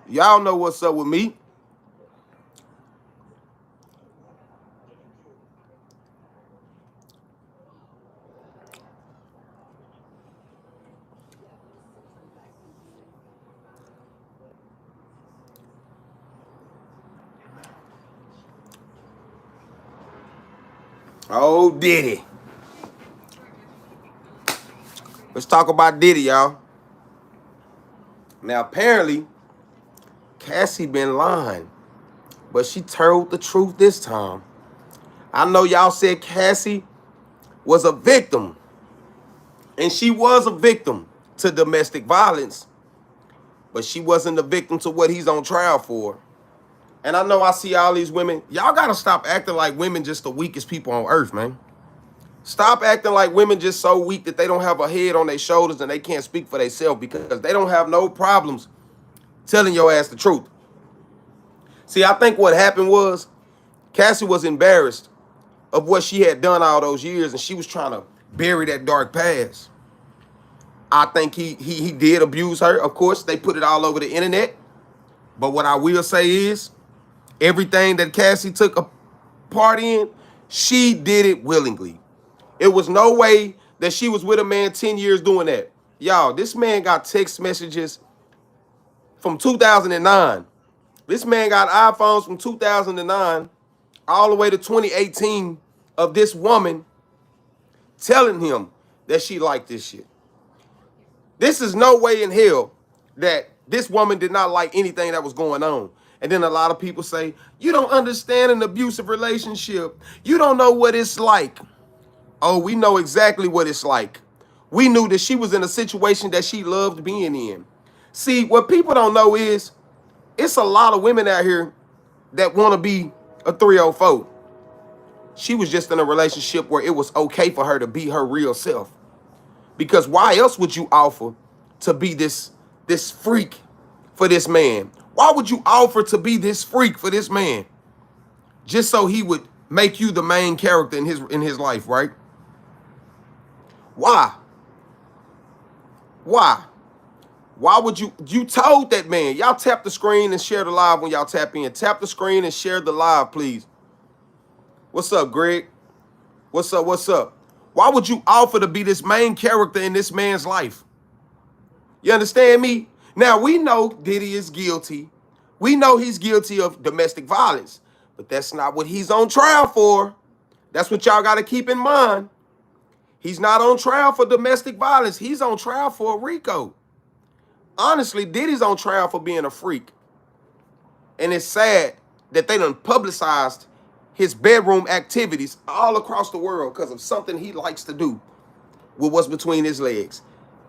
Y'all know what's up with me. Oh, Diddy. Let's talk about Diddy, y'all. Now, apparently, Cassie been lying, but she told the truth this time. I know y'all said Cassie was a victim, and she was a victim to domestic violence, but she wasn't the victim to what he's on trial for. And I know I see all these women. Y'all gotta stop acting like women just the weakest people on earth, man. Stop acting like women just so weak that they don't have a head on their shoulders and they can't speak for themselves because they don't have no problems telling your ass the truth. See, I think what happened was Cassie was embarrassed of what she had done all those years and she was trying to bury that dark past. I think he did abuse her. Of course, they put it all over the internet. But what I will say is everything that Cassie took a part in, she did it willingly. It was no way that she was with a man 10 years doing that. Y'all, this man got text messages from 2009. This man got iPhones from 2009 all the way to 2018 of this woman telling him that she liked this shit. This is no way in hell that this woman did not like anything that was going on. And then a lot of people say, you don't understand an abusive relationship. You don't know what it's like. Oh, we know exactly what it's like. We knew that she was in a situation that she loved being in. See, what people don't know is it's a lot of women out here that want to be a 304. She was just in a relationship where it was okay for her to be her real self. Because why else would you offer to be this freak for this man? Why would you offer to be this freak for this man? Just so he would make you the main character in his life, right? Why? Why? Why would you told that man? Y'all tap the screen and share the live when y'all tap in. Tap the screen and share the live, please. What's up, Greg? What's up? What's up? Why would you offer to be this main character in this man's life? You understand me? Now, we know Diddy is guilty. We know he's guilty of domestic violence. But that's not what he's on trial for. That's what y'all got to keep in mind. He's not on trial for domestic violence. He's on trial for a RICO. Honestly, Diddy's on trial for being a freak. And it's sad that they done publicized his bedroom activities all across the world because of something he likes to do with what's between his legs.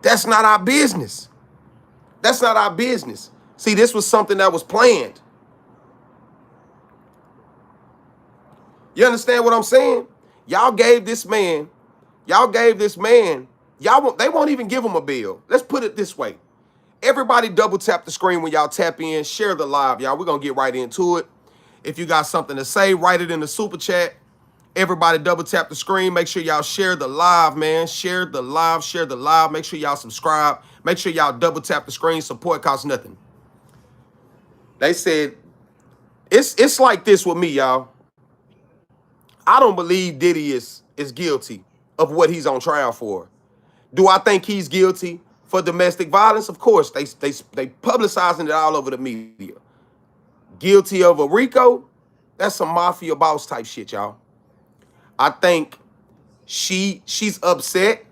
That's not our business. That's not our business. See, this was something that was planned. You understand what I'm saying? Y'all gave this man, they won't even give him a bill. Let's put it this way. Everybody double tap the screen when y'all tap in. Share the live, y'all. We're going to get right into it. If you got something to say, write it in the super chat. Everybody double tap the screen. Make sure y'all share the live, man. Share the live, share the live. Make sure y'all subscribe. Make sure y'all double tap the screen. Support costs nothing. They said, it's like this with me, y'all. I don't believe Diddy is guilty of what he's on trial for. Do I think he's guilty for domestic violence? Of course, they publicizing it all over the media. Guilty of a RICO? That's some mafia boss type shit, y'all. I think she's upset.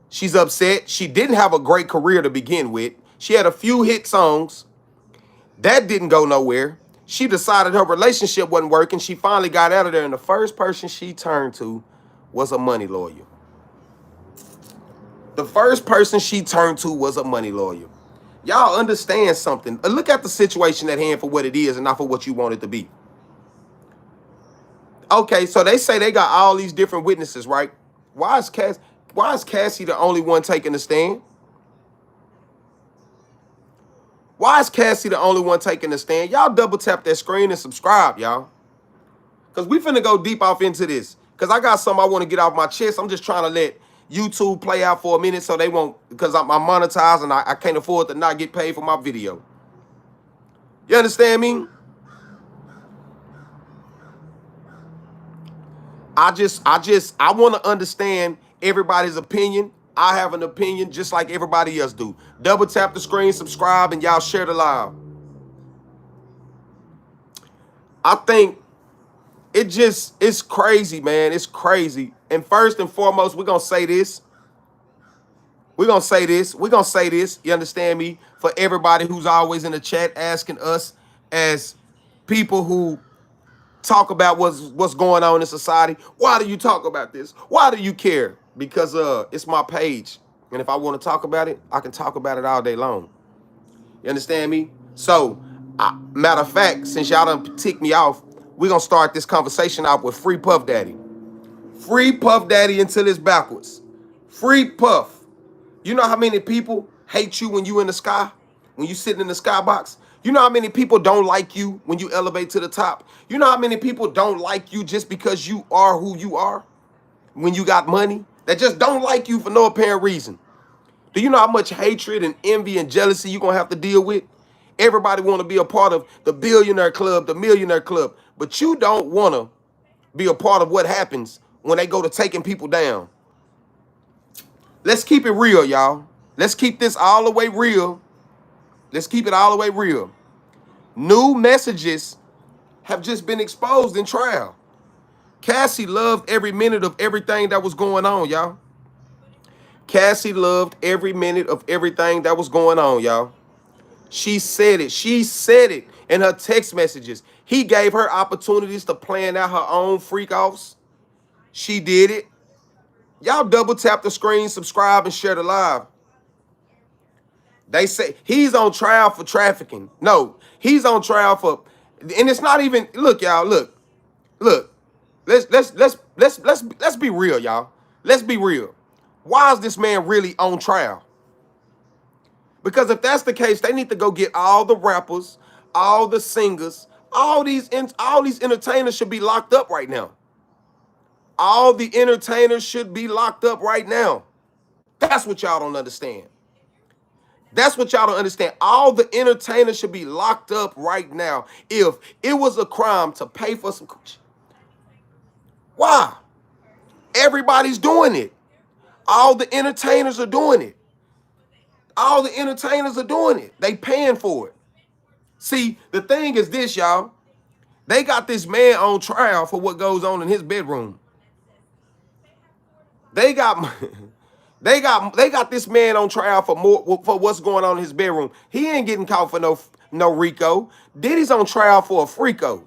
She's upset. She didn't have a great career to begin with. She had a few hit songs. That didn't go nowhere. She decided her relationship wasn't working. She finally got out of there, and the first person she turned to was a money lawyer. The first person she turned to was a money lawyer. Y'all understand something. Look at the situation at hand for what it is and not for what you want it to be. Okay, so they say they got all these different witnesses, right? Why is Cassie the only one taking the stand? Why is Cassie the only one taking the stand? Y'all double tap that screen and subscribe, y'all. Because we finna go deep off into this. Because I got something I want to get off my chest. I'm just trying to let YouTube play out for a minute so they won't, because I'm monetized and I can't afford to not get paid for my video. You understand me? I want to understand everybody's opinion. I have an opinion just like everybody else do. Double tap the screen, subscribe, and y'all share the live. I think it's crazy, man. It's crazy. And first and foremost, we're gonna say this. We're gonna say this. We're gonna say this. You understand me? For everybody who's always in the chat asking us as people who talk about what's going on in society. Why do you talk about this? Why do you care? Because it's my page. And if I want to talk about it, I can talk about it all day long. You understand me? So, matter of fact, since y'all done ticked me off, we're gonna start this conversation off with Free Puff Daddy. Free Puff Daddy until it's backwards. Free Puff. You know how many people hate you when you in the sky? When you sitting in the skybox? You know how many people don't like you when you elevate to the top? You know how many people don't like you just because you are who you are? When you got money? That just don't like you for no apparent reason. Do you know how much hatred and envy and jealousy you're going to have to deal with? Everybody want to be a part of the billionaire club, the millionaire club. But you don't want to be a part of what happens when they go to taking people down. Let's keep it real, y'all. Let's keep this all the way real. Let's keep it all the way real. New messages have just been exposed in trial. Cassie loved every minute of everything that was going on, y'all. Cassie loved every minute of everything that was going on, y'all. She said it. She said it in her text messages. He gave her opportunities to plan out her own freak offs. She did it. Y'all double tap the screen, subscribe, and share the live. They say he's on trial for trafficking. No, he's on trial for, and it's not even. Look, y'all. Look. Let's be real, y'all. Let's be real. Why is this man really on trial? Because if that's the case, they need to go get all the rappers, all the singers, all these entertainers should be locked up right now. All the entertainers should be locked up right now. That's what y'all don't understand. That's what y'all don't understand. All the entertainers should be locked up right now if it was a crime to pay for some coochie. Why? Everybody's doing it. All the entertainers are doing it. All the entertainers are doing it. They paying for it. See, the thing is this, y'all. They got this man on trial for what goes on in his bedroom. They got this man on trial for what's going on in his bedroom. He ain't getting caught for no RICO. Diddy's on trial for a freako.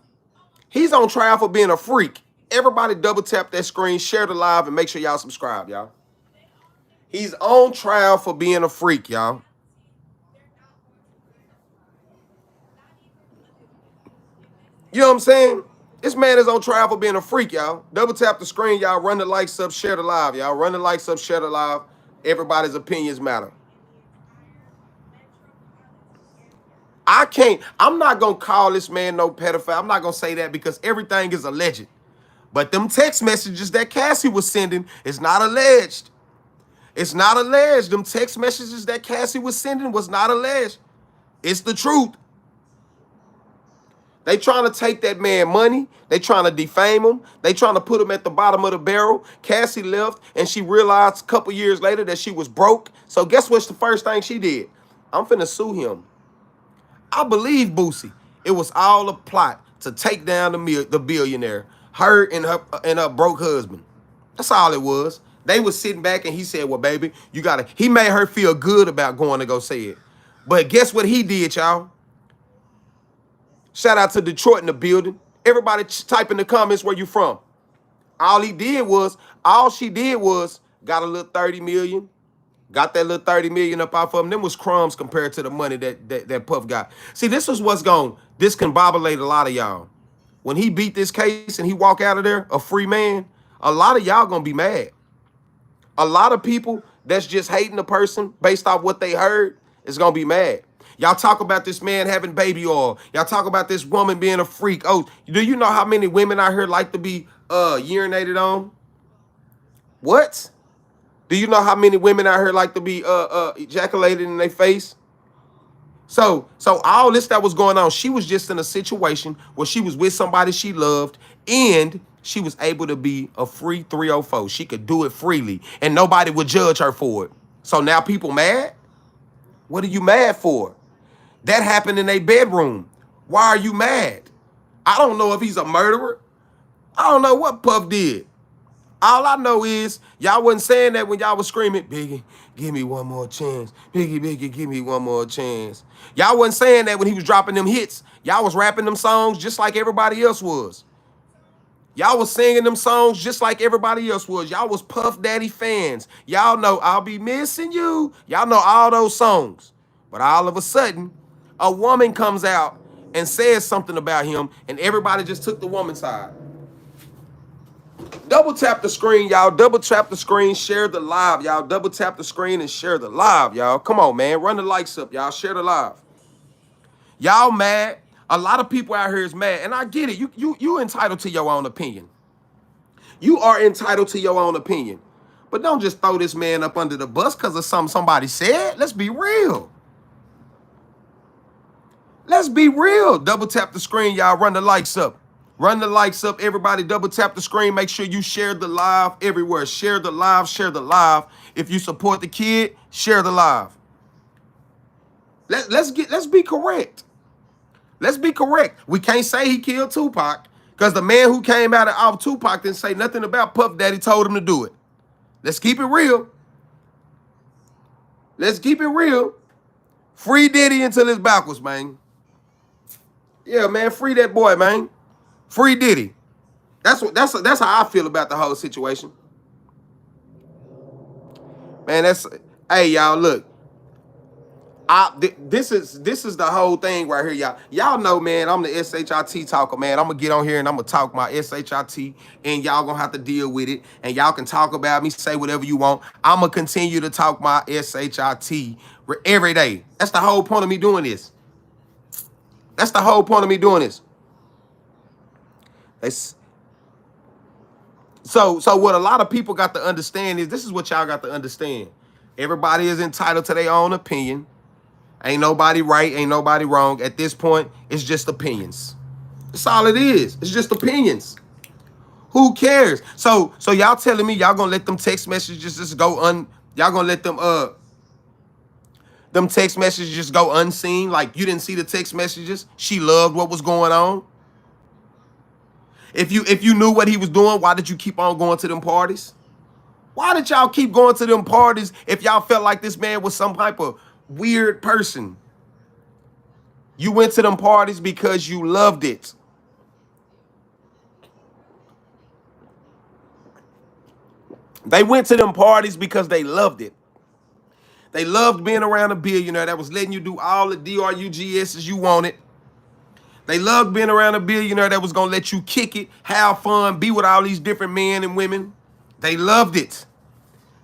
He's on trial for being a freak. Everybody double tap that screen, share the live, and make sure y'all subscribe, y'all. He's on trial for being a freak, y'all. You know what I'm saying? This man is on trial for being a freak, y'all. Double tap the screen, y'all. Run the likes up, share the live, y'all. Run the likes up, share the live. Everybody's opinions matter. I'm not going to call this man no pedophile. I'm not going to say that because everything is alleged. But them text messages that Cassie was sending is not alleged. It's not alleged. Them text messages that Cassie was sending was not alleged. It's the truth. They trying to take that man money. They trying to defame him. They trying to put him at the bottom of the barrel. Cassie left, and she realized a couple years later that she was broke. So guess what's the first thing she did? I'm finna sue him. I believe Boosie. It was all a plot to take down the billionaire, her and her broke husband. That's all it was. They was sitting back, and he said, well, baby, you gotta. He made her feel good about going to go say it. But guess what he did, y'all? Shout out to Detroit in the building. Everybody type in the comments where you from. All she did was got a little 30 million. Got that little 30 million up off of him. Them was crumbs compared to the money that Puff got. See, this is what's going to discombobulate a lot of y'all. When he beat this case and he walk out of there a free man, a lot of y'all going to be mad. A lot of people that's just hating the person based off what they heard is going to be mad. Y'all talk about this man having baby oil. Y'all talk about this woman being a freak. Oh, do you know how many women out here like to be urinated on? What? Do you know how many women out here like to be ejaculated in their face? So all this that was going on, she was just in a situation where she was with somebody she loved, and she was able to be a free 304. She could do it freely, and nobody would judge her for it. So now people mad? What are you mad for? That happened in a bedroom. Why are you mad? I don't know if he's a murderer. I don't know what Puff did. All I know is y'all wasn't saying that when y'all was screaming, Biggie, give me one more chance. Biggie, Biggie, give me one more chance. Y'all wasn't saying that when he was dropping them hits. Y'all was rapping them songs just like everybody else was. Y'all was singing them songs just like everybody else was. Y'all was Puff Daddy fans. Y'all know I'll Be Missing You. Y'all know all those songs. But all of a sudden, a woman comes out and says something about him, and everybody just took the woman's side. Double tap the screen, y'all. Double tap the screen. Share the live, y'all. Double tap the screen and share the live, y'all. Come on, man. Run the likes up, y'all. Share the live. Y'all mad? A lot of people out here is mad, and I get it. You entitled to your own opinion. You are entitled to your own opinion. But don't just throw this man up under the bus because of something somebody said. Let's be real. Let's be real. Double tap the screen, y'all. Run the likes up. Run the likes up, everybody. Double tap the screen. Make sure you share the live everywhere. Share the live. Share the live. If you support the kid, share the live. Let's be correct. Let's be correct. We can't say he killed Tupac because the man who came out of off Tupac didn't say nothing about Puff Daddy told him to do it. Let's keep it real. Let's keep it real. Free Diddy until it's backwards, man. Yeah, man. Free that boy, man. Free Diddy. That's how I feel about the whole situation. Man, hey y'all, look. This is the whole thing right here, y'all. Y'all know, man, I'm the SHIT talker, man. I'm gonna get on here and I'm gonna talk my SHIT, and y'all gonna have to deal with it. And y'all can talk about me, say whatever you want. I'm gonna continue to talk my SHIT every day. That's the whole point of me doing this. That's the whole point of me doing this. So what a lot of people got to understand is, this is what y'all got to understand. Everybody is entitled to their own opinion. Ain't nobody right, ain't nobody wrong. At this point, it's just opinions. That's all it is. It's just opinions. Who cares? So y'all telling me y'all gonna let them text messages just go y'all gonna let them text messages just go unseen? Like you didn't see the text messages? She loved what was going on. If you knew what he was doing, why did you keep on going to them parties? Why did y'all keep going to them parties if y'all felt like this man was some type of weird person? You went to them parties because you loved it. They went to them parties because they loved it. They loved being around a billionaire that was letting you do all the DRUGSs you wanted. They loved being around a billionaire that was going to let you kick it, have fun, be with all these different men and women. They loved it.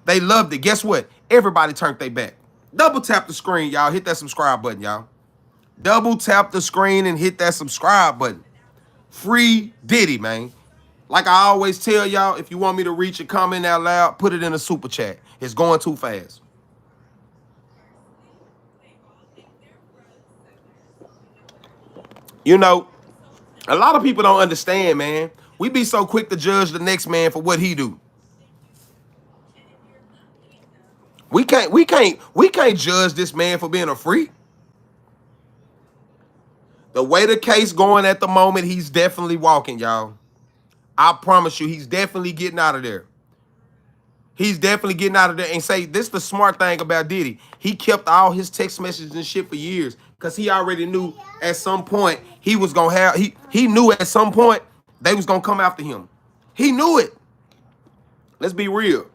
They loved it. Guess what? Everybody turned their back. Double tap the screen, y'all. Hit that subscribe button, y'all. Double tap the screen and hit that subscribe button. Free Diddy, man. Like I always tell y'all, if you want me to reach a comment out loud, put it in a super chat. It's going too fast. You know, a lot of people don't understand, man. We be so quick to judge the next man for what he do. We can't judge this man for being a freak. The way the case going at the moment, he's definitely walking, y'all. I promise you, he's definitely getting out of there. He's definitely getting out of there. And say, this is the smart thing about Diddy. He kept all his text messages and shit for years because he already knew at some point he was going to have, he knew at some point they was going to come after him. He knew it. Let's be real.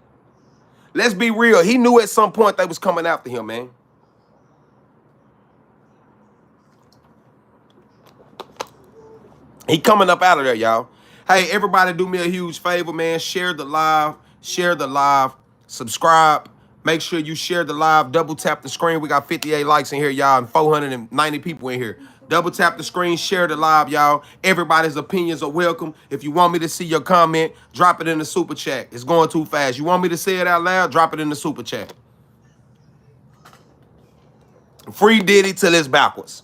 Let's be real. He knew at some point they was coming after him, man. He coming up out of there, y'all. Hey, everybody do me a huge favor, man. Share the live. Share the live. Subscribe. Make sure you share the live. Double tap the screen. We got 58 likes in here, y'all, and 490 people in here. Double tap the screen. Share the live, y'all. Everybody's opinions are welcome. If you want me to see your comment, drop it in the super chat. It's going too fast. You want me to say it out loud? Drop it in the super chat. Free Diddy till it's backwards.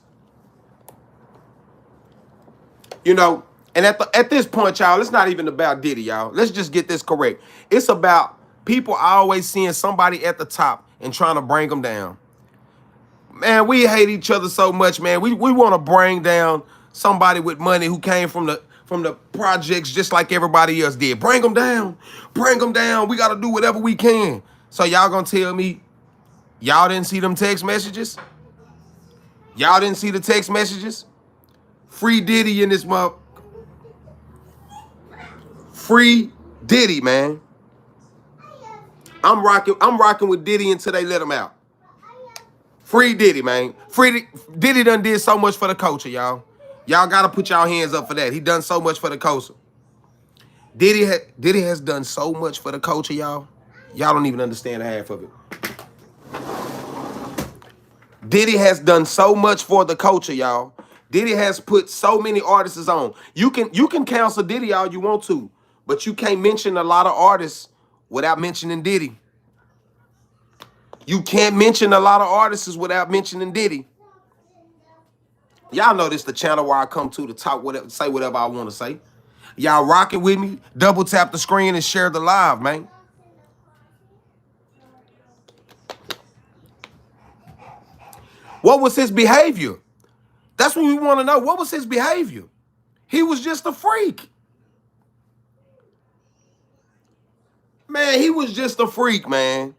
You know, and at this point, y'all, it's not even about Diddy, y'all. Let's just get this correct. It's about people always seeing somebody at the top and trying to bring them down. Man, we hate each other so much, man. We want to bring down somebody with money who came from the projects just like everybody else did. Bring them down. Bring them down. We got to do whatever we can. So y'all gonna tell me y'all didn't see them text messages? Y'all didn't see the text messages? Free Diddy in this month. Free Diddy, man. I'm rocking with Diddy until they let him out. Free Diddy, man. Diddy done did so much for the culture, y'all. Y'all gotta put y'all hands up for that. He done so much for the culture. Diddy has done so much for the culture, y'all. Y'all don't even understand half of it. Diddy has done so much for the culture, y'all. Diddy has put so many artists on. You can cancel Diddy all you want to, but you can't mention a lot of artists without mentioning Diddy. You can't mention a lot of artists without mentioning Diddy. Y'all know this the channel where I come to talk whatever, say whatever I want to say. Y'all rocking with me? Double tap the screen and share the live, man. What was his behavior? That's what we want to know. What was his behavior? He was just a freak. Man, he was just a freak, man.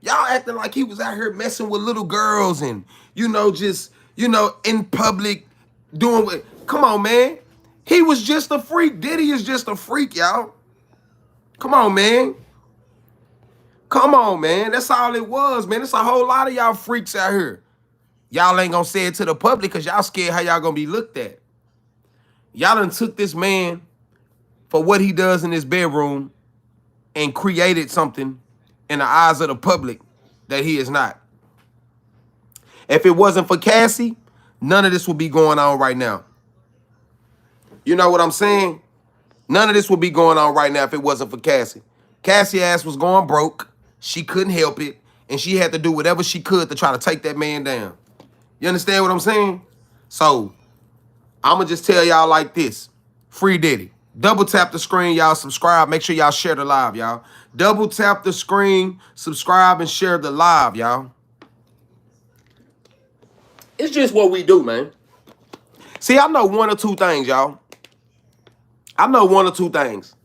Y'all acting like he was out here messing with little girls and, just, in public doing what. Come on, man. He was just a freak. Diddy is just a freak, y'all. Come on, man. Come on, man. That's all it was, man. It's a whole lot of y'all freaks out here. Y'all ain't gonna say it to the public because y'all scared how y'all gonna be looked at. Y'all done took this man for what he does in his bedroom and created something in the eyes of the public that he is not. If it wasn't for Cassie, none of this would be going on right now. You know what I'm saying? None of this would be going on right now if it wasn't for Cassie. Cassie ass was going broke. She couldn't help it. And she had to do whatever she could to try to take that man down. You understand what I'm saying? So, I'm going to just tell y'all like this. Free Diddy. Double tap the screen, y'all. Subscribe. Make sure y'all share the live, y'all. Double tap the screen, subscribe, and share the live, y'all. It's just what we do, man. See, I know one or two things, y'all. I know one or two things.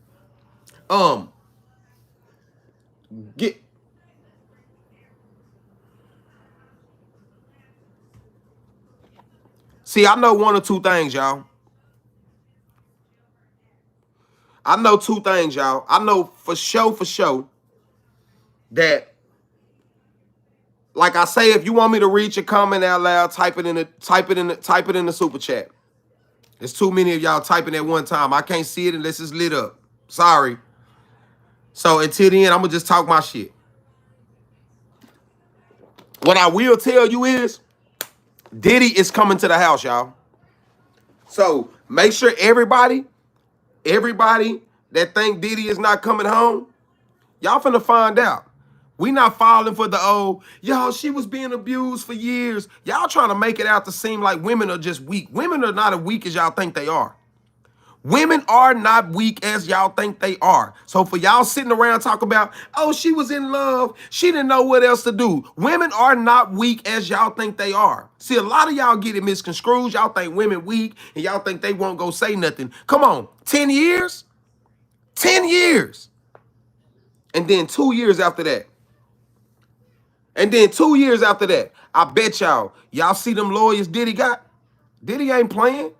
See, I know one or two things, y'all. I know two things, y'all. I know for sure that, like I say, if you want me to read your comment out loud, type it in the super chat. There's too many of y'all typing at one time. I can't see it unless it's lit up. Sorry. So until the end, I'm gonna just talk my shit. What I will tell you is, Diddy is coming to the house, y'all. So make sure everybody that think Diddy is not coming home, y'all finna find out. We not falling for the y'all, she was being abused for years. Y'all trying to make it out to seem like women are just weak. Women are not as weak as y'all think they are. Women are not weak as y'all think they are. So for y'all sitting around talking about, she was in love, she didn't know what else to do. Women are not weak as y'all think they are. See, a lot of y'all get it misconstrued. Y'all think women weak and y'all think they won't go say nothing. Come on, 10 years? 10 years. And then 2 years after that. I bet y'all see them lawyers Diddy got? Diddy ain't playing.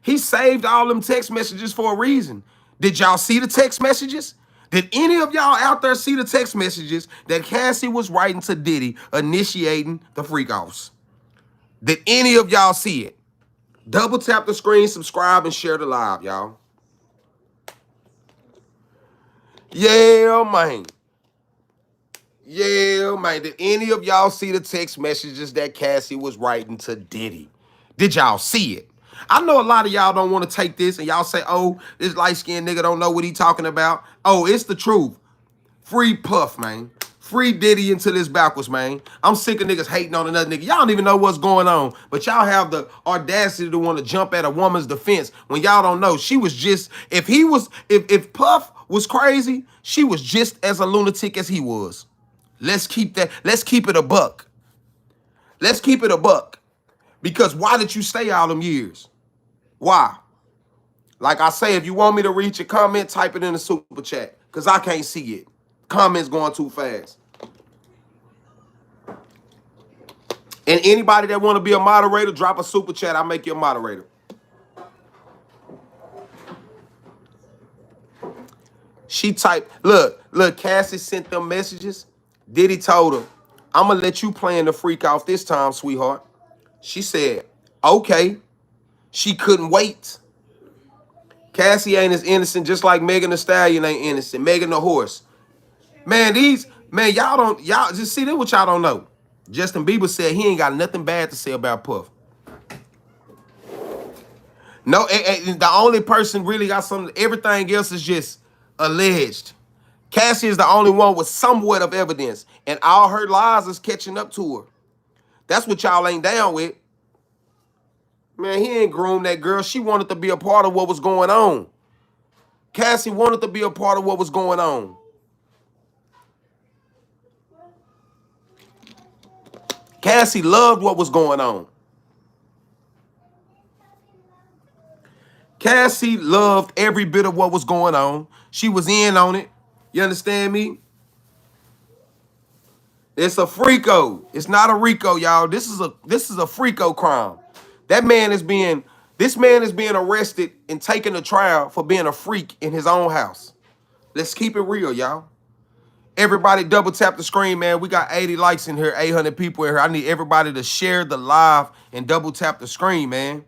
He saved all them text messages for a reason. Did y'all see the text messages? Did any of y'all out there see the text messages that Cassie was writing to Diddy initiating the freak-offs? Did any of y'all see it? Double tap the screen, subscribe, and share the live, y'all. Yeah, man. Yeah, man. Did any of y'all see the text messages that Cassie was writing to Diddy? Did y'all see it? I know a lot of y'all don't want to take this and y'all say, this light-skinned nigga don't know what he talking about. It's the truth. Free Puff, man. Free Diddy until it's backwards, man. I'm sick of niggas hating on another nigga. Y'all don't even know what's going on, but y'all have the audacity to want to jump at a woman's defense when y'all don't know. She was just, if Puff was crazy, she was just as a lunatic as he was. Let's keep it a buck. Let's keep it a buck. Because why did you stay all them years? Why? Like I say, if you want me to read your comment, type it in the super chat. Because I can't see it. Comments going too fast. And anybody that want to be a moderator, drop a super chat. I'll make you a moderator. She typed, look, Cassie sent them messages. Diddy told her, I'm going to let you plan the freak off this time, sweetheart. She said, okay. She couldn't wait. Cassie ain't as innocent, just like Megan Thee Stallion ain't innocent. Megan the horse. Man, y'all just see, this what y'all don't know. Justin Bieber said he ain't got nothing bad to say about Puff. No, the only person really got something, everything else is just alleged. Cassie is the only one with somewhat of evidence, and all her lies is catching up to her. That's what y'all ain't down with. Man, he ain't groomed that girl. She wanted to be a part of what was going on. Cassie wanted to be a part of what was going on. Cassie loved what was going on. Cassie loved every bit of what was going on. She was in on it. You understand me? It's a freako. It's not a RICO, y'all. This is a freako crime. This man is being arrested and taken to trial for being a freak in his own house. Let's keep it real, y'all. Everybody double tap the screen, man. We got 80 likes in here, 800 people in here. I need everybody to share the live and double tap the screen, man.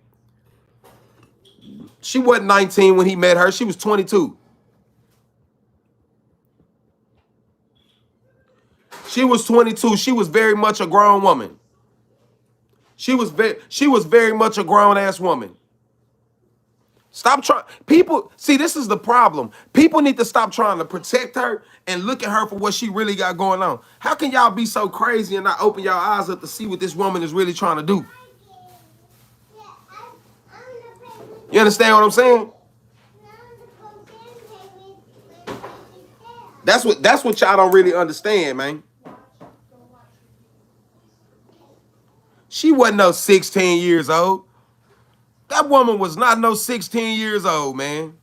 She wasn't 19 when he met her. She was 22. She was 22. She was very much a grown woman. She was very much a grown-ass woman. Stop trying. People, see, this is the problem. People need to stop trying to protect her and look at her for what she really got going on. How can y'all be so crazy and not open your eyes up to see what this woman is really trying to do? You understand what I'm saying? That's what y'all don't really understand, man. She wasn't no 16 years old. That woman was not no 16 years old, man.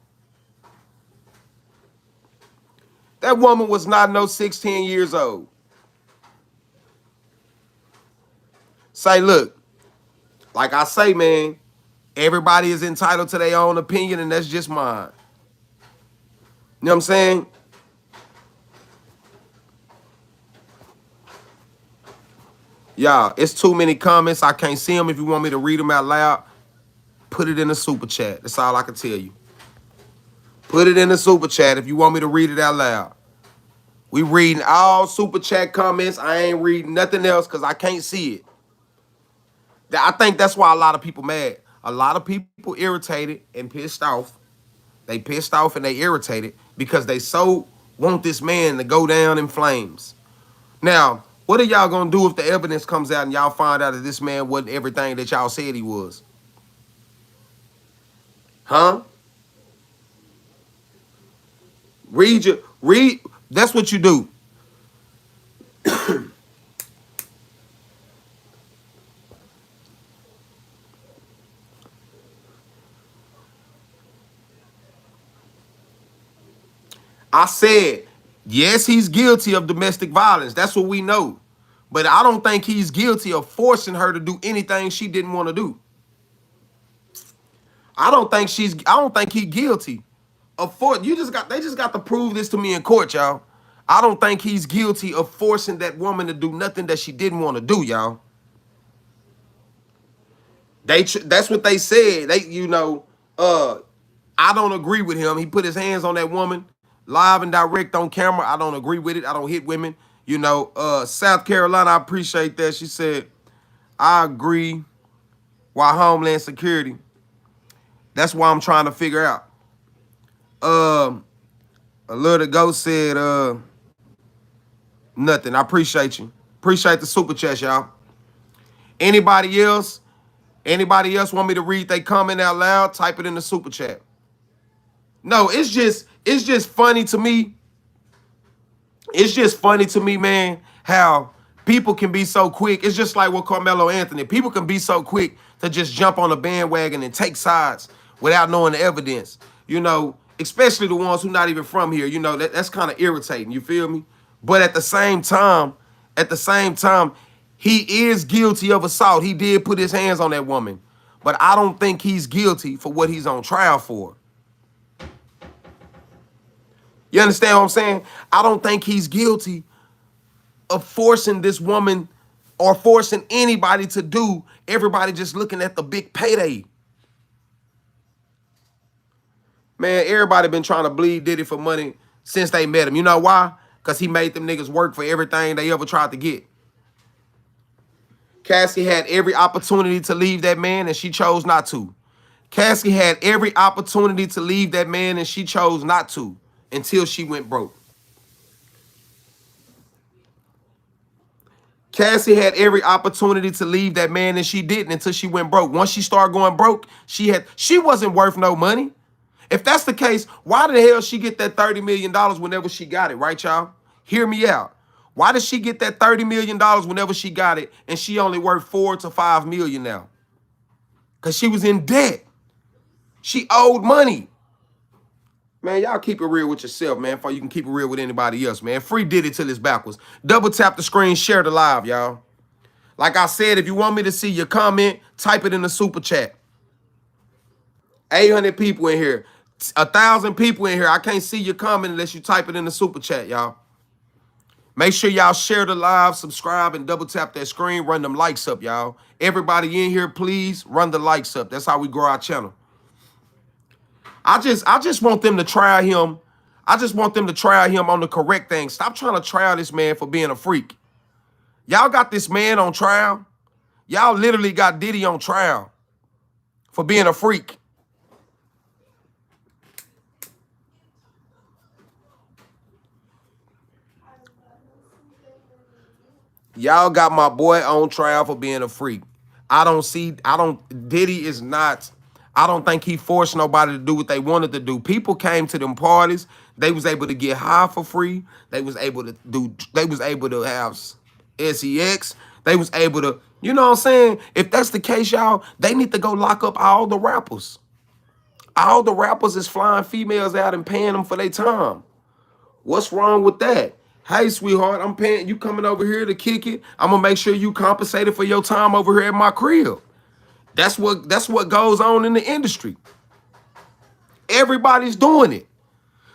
That woman was not no 16 years old. Say, look, like I say, man, everybody is entitled to their own opinion, and that's just mine. You know what I'm saying? Y'all, it's too many comments. I can't see them. If you want me to read them out loud, put it in the super chat. That's all I can tell you. Put it in the super chat if you want me to read it out loud. We reading all super chat comments. I ain't reading nothing else because I can't see it. I think that's why a lot of people mad. A lot of people irritated and pissed off. They pissed off and they irritated because they so want this man to go down in flames. Now, what are y'all gonna do if the evidence comes out and y'all find out that this man wasn't everything that y'all said he was? Huh? Read. That's what you do. I said, yes, he's guilty of domestic violence. That's what we know. But I don't think he's guilty of forcing her to do anything she didn't want to do. I don't think he's guilty of they just got to prove this to me in court, y'all. I don't think he's guilty of forcing that woman to do nothing that she didn't want to do, y'all. That's what they said. I don't agree with him. He put his hands on that woman live and direct on camera. I don't agree with it. I don't hit women. South Carolina, I appreciate that. She said, I agree. Why Homeland Security? That's why I'm trying to figure out. A little ago said, Nothing. I appreciate you. Appreciate the super chat, y'all. Anybody else? Anybody else want me to read they comment out loud? Type it in the super chat. No, it's just funny to me. It's just funny to me, man, how people can be so quick. It's just like with Carmelo Anthony. People can be so quick to just jump on a bandwagon and take sides without knowing the evidence. You know, especially the ones who not even from here. You know, that's kind of irritating. You feel me? But at the same time, he is guilty of assault. He did put his hands on that woman. But I don't think he's guilty for what he's on trial for. You understand what I'm saying? I don't think he's guilty of forcing this woman or forcing anybody to do. Everybody just looking at the big payday. Man, everybody been trying to bleed Diddy for money since they met him. You know why? Because he made them niggas work for everything they ever tried to get. Cassie had every opportunity to leave that man and she chose not to. Cassie had every opportunity to leave that man and she chose not to until she went broke. Cassie had every opportunity to leave that man and she didn't until she went broke. Once she started going broke, she wasn't worth no money. If that's the case, why the hell she get that $30 million whenever she got it, right, y'all? Hear me out. Why did she get that $30 million whenever she got it and she only worth $4 to $5 million now? Because she was in debt. She owed money. Man, y'all keep it real with yourself, man, before you can keep it real with anybody else, man. Free Diddy till it's backwards. Double tap the screen, share the live, y'all. Like I said, if you want me to see your comment, type it in the super chat. 800 people in here. 1,000 people in here. I can't see your comment unless you type it in the super chat, y'all. Make sure y'all share the live, subscribe, and double tap that screen. Run them likes up, y'all. Everybody in here, please run the likes up. That's how we grow our channel. I just want them to try him. I just want them to try him on the correct thing. Stop trying to trial this man for being a freak. Y'all got this man on trial. Y'all literally got Diddy on trial for being a freak. Y'all got my boy on trial for being a freak. Diddy is not, I don't think he forced nobody to do what they wanted to do. People came to them parties. They was able to get high for free. They was able to have sex. They was able to, you know what I'm saying? If that's the case, y'all, they need to go lock up all the rappers. All the rappers is flying females out and paying them for their time. What's wrong with that? Hey, sweetheart, I'm paying you coming over here to kick it. I'm gonna make sure you compensated for your time over here at my crib. That's what goes on in the industry. Everybody's doing it.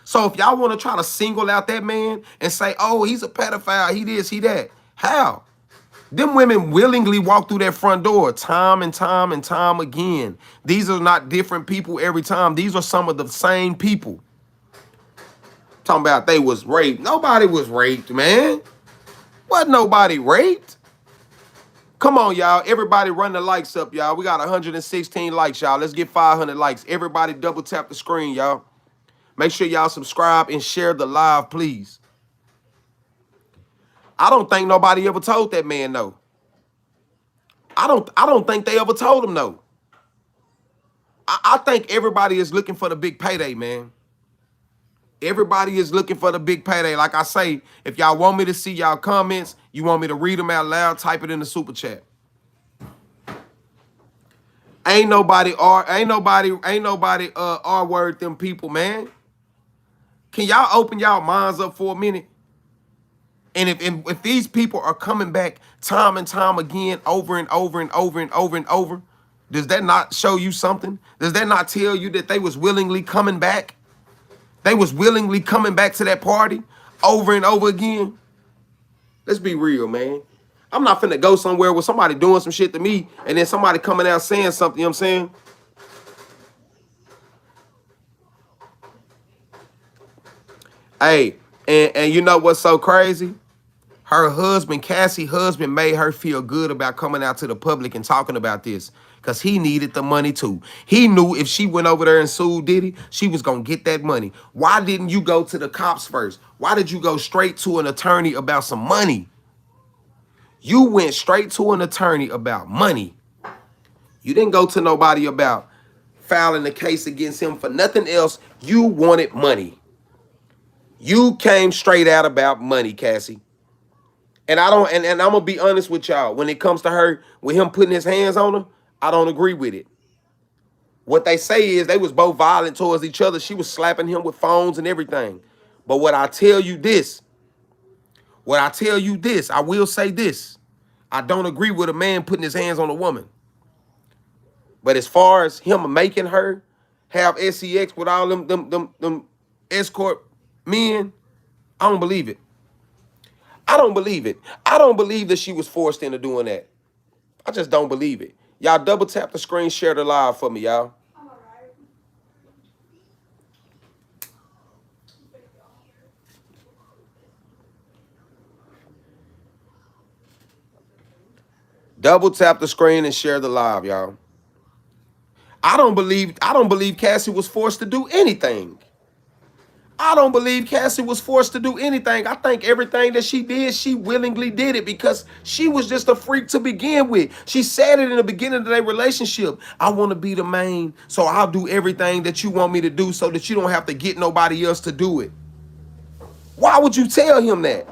So if y'all want to try to single out that man and say, oh, he's a pedophile, he this, he that, how? Them women willingly walk through that front door time and time and time again. These are not different people every time. These are some of the same people. Talking about they was raped. Nobody was raped, man. Wasn't nobody raped. Come on, y'all. Everybody run the likes up, y'all. We got 116 likes, y'all. Let's get 500 likes. Everybody double tap the screen, y'all. Make sure y'all subscribe and share the live, please. I don't think nobody ever told that man no. I don't think they ever told him no. I think everybody is looking for the big payday, man. Everybody is looking for the big payday. Like I say, if y'all want me to see y'all comments, you want me to read them out loud, type it in the super chat. Ain't nobody R-word them people, man. Can y'all open y'all minds up for a minute? And if these people are coming back time and time again, over and over and over and over and over, does that not show you something? Does that not tell you that they was willingly coming back? They was willingly coming back to that party over and over again. Let's be real, man. I'm not finna go somewhere with somebody doing some shit to me and then somebody coming out saying something, you know what I'm saying? Hey, and you know what's so crazy? Her husband, Cassie's husband, made her feel good about coming out to the public and talking about this. because he needed the money too. He knew if she went over there and sued Diddy, she was going to get that money. Why didn't you go to the cops first? Why did you go straight to an attorney about some money? You went straight to an attorney about money. You didn't go to nobody about filing a case against him for nothing else. You wanted money. You came straight out about money, Cassie. And I don't, and I'm gonna be honest with y'all. When it comes to her, with him putting his hands on her, I don't agree with it. What they say is they was both violent towards each other. She was slapping him with phones and everything. But I will say this. I don't agree with a man putting his hands on a woman. But as far as him making her have sex with all them escort men, I don't believe it. I don't believe it. I don't believe that she was forced into doing that. I just don't believe it. Y'all double tap the screen, share the live for me, y'all. Double tap the screen and share the live, y'all. I don't believe Cassie was forced to do anything. I don't believe Cassie was forced to do anything. I think everything that she did, she willingly did it because she was just a freak to begin with. She said it in the beginning of their relationship. I want to be the main, so I'll do everything that you want me to do so that you don't have to get nobody else to do it. Why would you tell him that?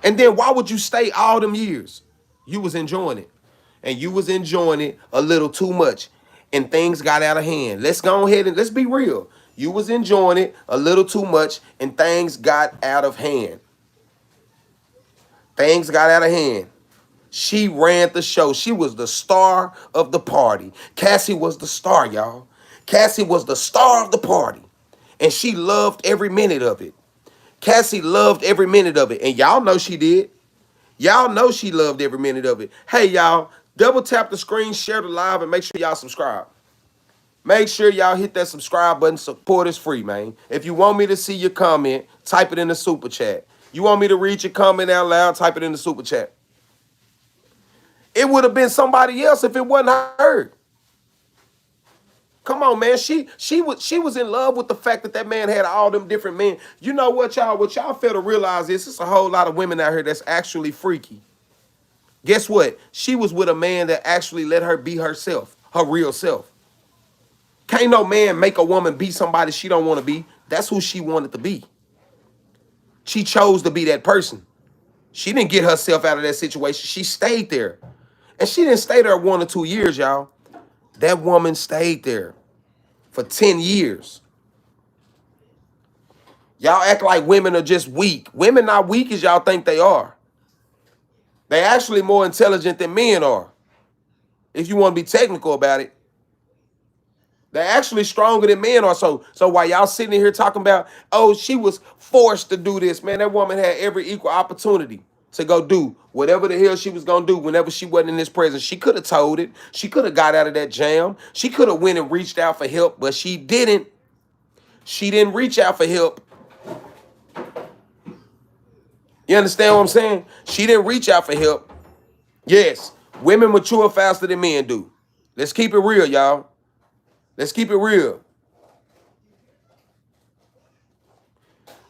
And then why would you stay all them years? You was enjoying it. And you was enjoying it a little too much. And things got out of hand. Let's go ahead and let's be real. You was enjoying it a little too much and things got out of hand. Things got out of hand. She ran the show. She was the star of the party. Cassie was the star, y'all. Cassie was the star of the party. And she loved every minute of it. Cassie loved every minute of it. And y'all know she did. Y'all know she loved every minute of it. Hey, y'all, double tap the screen, share the live, and make sure y'all subscribe. Make sure y'all hit that subscribe button. Support is free, man. If you want me to see your comment, type it in the super chat. You want me to read your comment out loud, type it in the super chat. It would have been somebody else if it wasn't her. Come on, man. She was in love with the fact that man had all them different men. You know what, y'all? What y'all fail to realize is it's a whole lot of women out here that's actually freaky. Guess what? She was with a man that actually let her be herself, her real self. Can't no man make a woman be somebody she don't want to be. That's who she wanted to be. She chose to be that person. She didn't get herself out of that situation. She stayed there. And she didn't stay there 1 or 2 years, y'all. That woman stayed there for 10 years. Y'all act like women are just weak. Women not weak as y'all think they are. They actually more intelligent than men are. If you want to be technical about it. They're actually stronger than men are. So while y'all sitting here talking about, oh, she was forced to do this, man, that woman had every equal opportunity to go do whatever the hell she was going to do whenever she wasn't in this presence. She could have told it. She could have got out of that jam. She could have went and reached out for help, but she didn't. She didn't reach out for help. You understand what I'm saying? She didn't reach out for help. Yes, women mature faster than men do. Let's keep it real, y'all. Let's keep it real.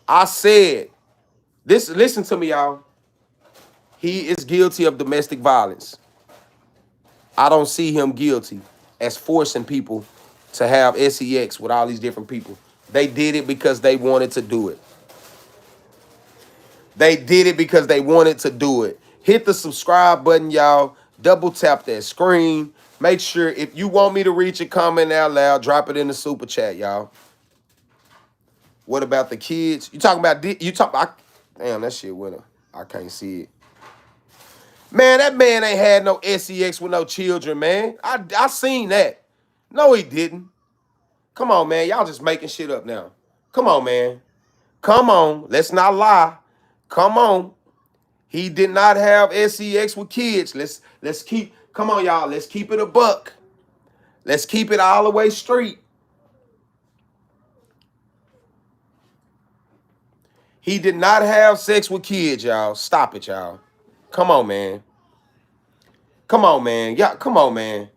I said, this. Listen to me, y'all. He is guilty of domestic violence. I don't see him guilty as forcing people to have sex with all these different people. They did it because they wanted to do it. They did it because they wanted to do it. Hit the subscribe button, y'all. Double tap that screen. Make sure if you want me to read your comment out loud, drop it in the super chat, y'all. What about the kids? You talking about, damn, that shit went up. I can't see it. Man, that man ain't had no sex with no children, man. I seen that. No, he didn't. Come on, man. Y'all just making shit up now. Come on, man. Come on. Let's not lie. Come on. He did not have sex with kids. Let's keep, come on, y'all. Let's keep it a buck. Let's keep it all the way straight. He did not have sex with kids, y'all. Stop it, y'all. Come on, man. Come on, man. Yeah, come on, man.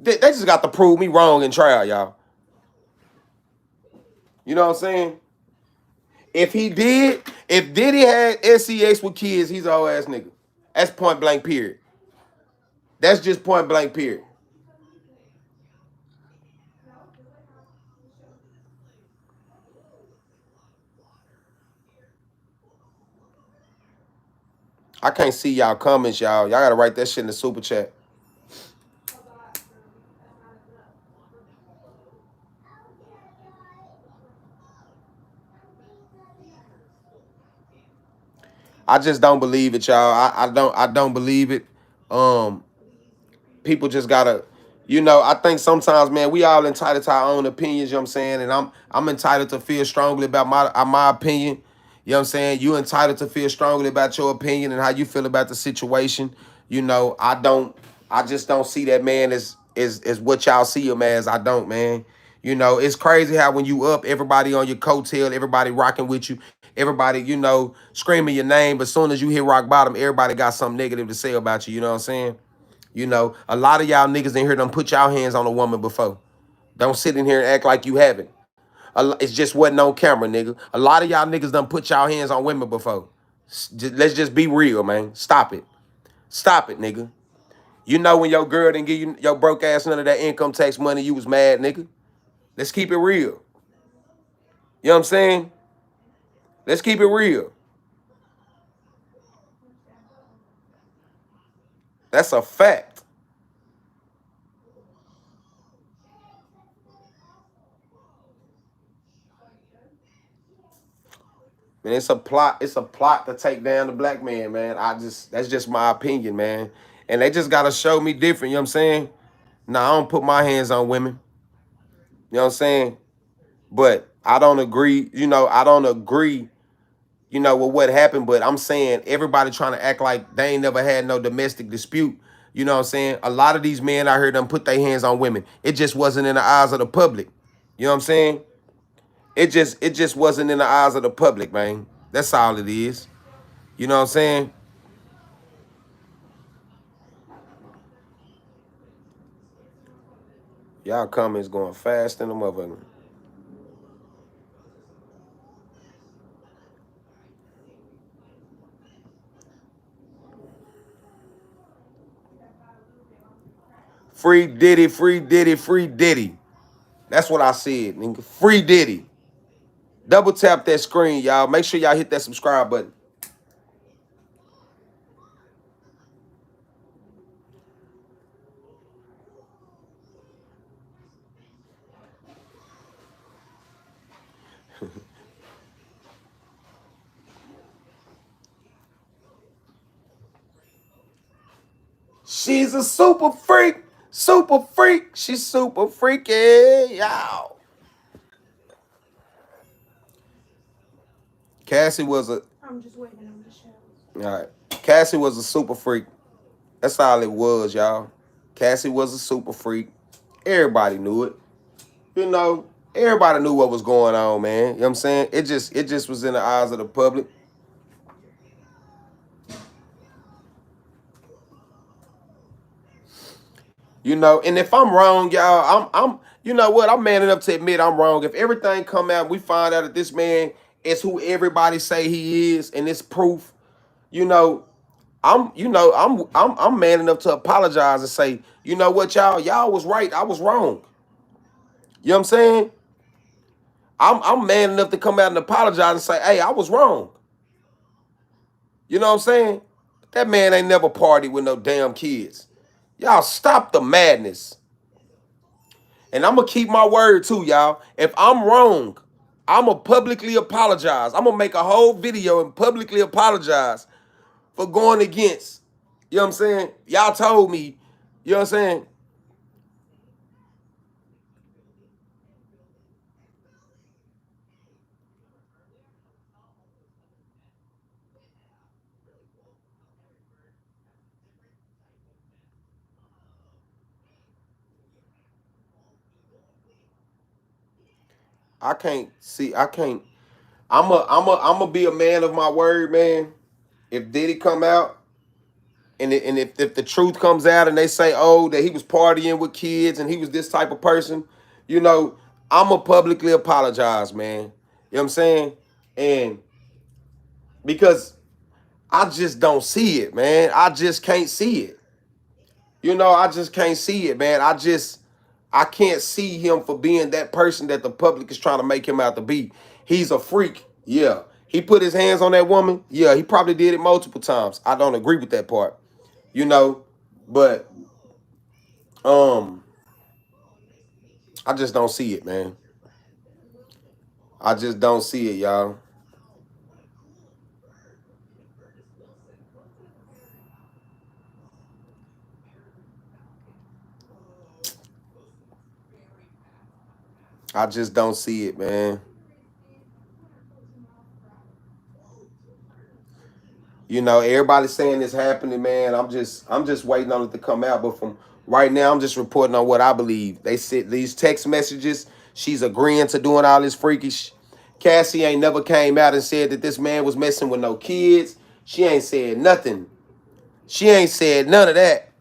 They just got to prove me wrong in trial, y'all. You know what I'm saying? If Diddy had SEX with kids, he's a whole ass nigga. That's point blank period. That's just point blank period. I can't see y'all comments, y'all. Y'all gotta write that shit in the super chat. I just don't believe it, y'all. I don't believe it. Um, People just gotta, I think sometimes, man, we all entitled to our own opinions, you know what I'm saying? And I'm entitled to feel strongly about my opinion. You know what I'm saying? You entitled to feel strongly about your opinion and how you feel about the situation. I just don't see that man as what y'all see him as. I don't, man. It's crazy how when you up, everybody on your coattail, everybody rocking with you, everybody, screaming your name, but as soon as you hit rock bottom, everybody got something negative to say about you, you know what I'm saying? A lot of y'all niggas in here done put y'all hands on a woman before. Don't sit in here and act like you haven't. It's just wasn't on camera, nigga. A lot of y'all niggas done put y'all hands on women before. Let's just be real, man. Stop it. Stop it, nigga. When your girl didn't give you your broke ass none of that income tax money, you was mad, nigga. Let's keep it real. You know what I'm saying? Let's keep it real. That's a fact. Man, it's a plot. It's a plot to take down the black man, man. That's just my opinion, man. And they just gotta show me different. You know what I'm saying? Nah, I don't put my hands on women. You know what I'm saying? But I don't agree. I don't agree. With what happened. But I'm saying everybody trying to act like they ain't never had no domestic dispute. You know what I'm saying? A lot of these men out here done put their hands on women. It just wasn't in the eyes of the public. You know what I'm saying? It just wasn't in the eyes of the public, man. That's all it is. You know what I'm saying? Y'all comments going fast in the motherfucker. Free Diddy, free Diddy, free Diddy. That's what I said, nigga. Free Diddy. Double tap that screen, y'all. Make sure y'all hit that subscribe button. She's a super freak. Super freak. She's super freaky, y'all. Cassie was a. I'm just waiting on the show. All right. Cassie was a super freak. That's all it was, y'all. Cassie was a super freak. Everybody knew it. Everybody knew what was going on, man. You know what I'm saying? It just was in the eyes of the public. And if I'm wrong, y'all, I'm you know what? I'm man enough to admit I'm wrong. If everything come out, we find out that this man is who everybody say he is, and it's proof, you know, I'm man enough to apologize and say, you know what, y'all was right, I was wrong. You know what I'm saying? I'm man enough to come out and apologize and say, hey, I was wrong. You know what I'm saying? That man ain't never partied with no damn kids. Y'all stop the madness. And I'm going to keep my word too, y'all. If I'm wrong, I'm going to publicly apologize. I'm going to make a whole video and publicly apologize for going against. You know what I'm saying? Y'all told me, you know what I'm saying? I can't see, I can't. I'm a be a man of my word, man. If Diddy come out and if the truth comes out and they say, oh, that he was partying with kids and he was this type of person, you know, I'ma publicly apologize, man. You know what I'm saying? And because I just don't see it, man. I just can't see it. You know, I just can't see it, man. I can't see him for being that person that the public is trying to make him out to be. He's a freak. Yeah. He put his hands on that woman. Yeah, he probably did it multiple times. I don't agree with that part. You know, but um I just don't see it, man. I just don't see it, y'all. I just don't see it, man. You know, everybody's saying this happening, man. I'm just waiting on it to come out. But from right now, I'm just reporting on what I believe. They said these text messages, she's agreeing to doing all this freakish. Cassie ain't never came out and said that this man was messing with no kids. She ain't said nothing. She ain't said none of that.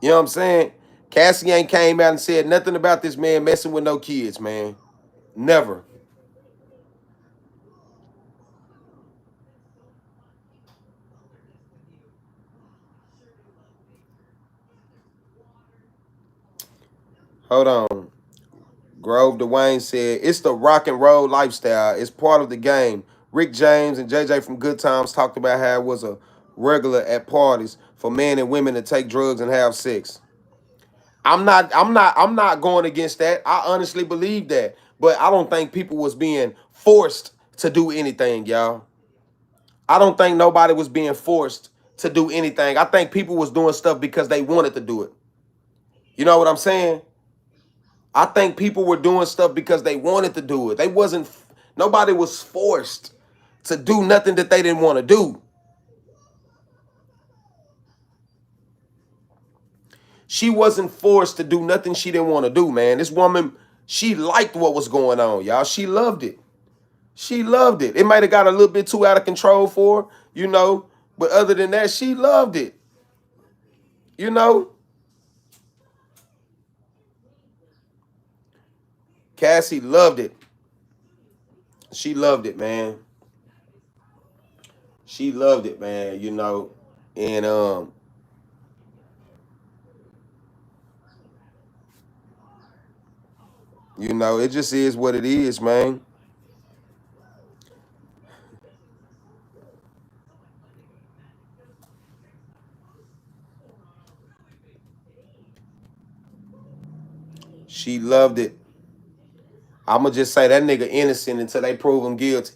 You know what I'm saying? Cassie ain't came out and said nothing about this man messing with no kids, man. Never. Hold on. Grove Dwayne said, it's the rock and roll lifestyle. It's part of the game. Rick James and JJ from Good Times talked about how it was a regular at parties for men and women to take drugs and have sex. I'm not going against that. I honestly believe that. But I don't think people was being forced to do anything, y'all. I don't think nobody was being forced to do anything. I think people was doing stuff because they wanted to do it. You know what I'm saying? I think people were doing stuff because they wanted to do it. They wasn't, nobody was forced to do nothing that they didn't want to do. She wasn't forced to do nothing she didn't want to do, man. This woman, she liked what was going on, y'all. She loved it. She loved it. It might have got a little bit too out of control for her, you know, but other than that, she loved it. You know, Cassie loved it. She loved it, man. She loved it, man, you know. And you know, it just is what it is, man. She loved it. I'ma just say that nigga innocent until they prove him guilty.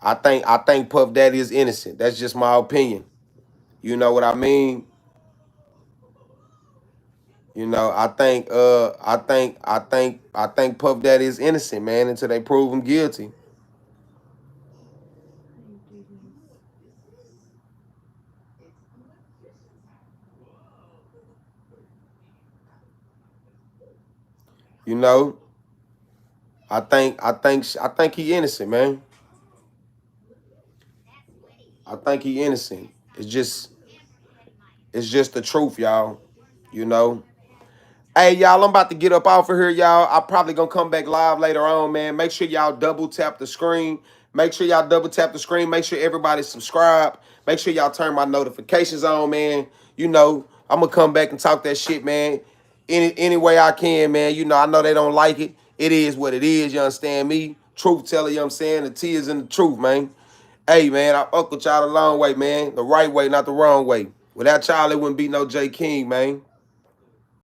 I think Puff Daddy is innocent. That's just my opinion. You know what I mean? You know, I think Puff Daddy is innocent, man, until they prove him guilty. You know, I think he innocent, man. I think he innocent. It's just the truth, y'all. You know. Hey, y'all, I'm about to get up off of here, y'all. I'm probably gonna come back live later on, man. Make sure y'all double tap the screen. Make sure y'all double tap the screen. Make sure everybody subscribe. Make sure y'all turn my notifications on, man. You know, I'm gonna come back and talk that shit, man. Any way I can, man. You know, I know they don't like it. It is what it is. You understand me? Truth teller, you know what I'm saying? The T is in the truth, man. Hey, man, I fuck with y'all a long way, man. The right way, not the wrong way. Without y'all, it wouldn't be no J King, man.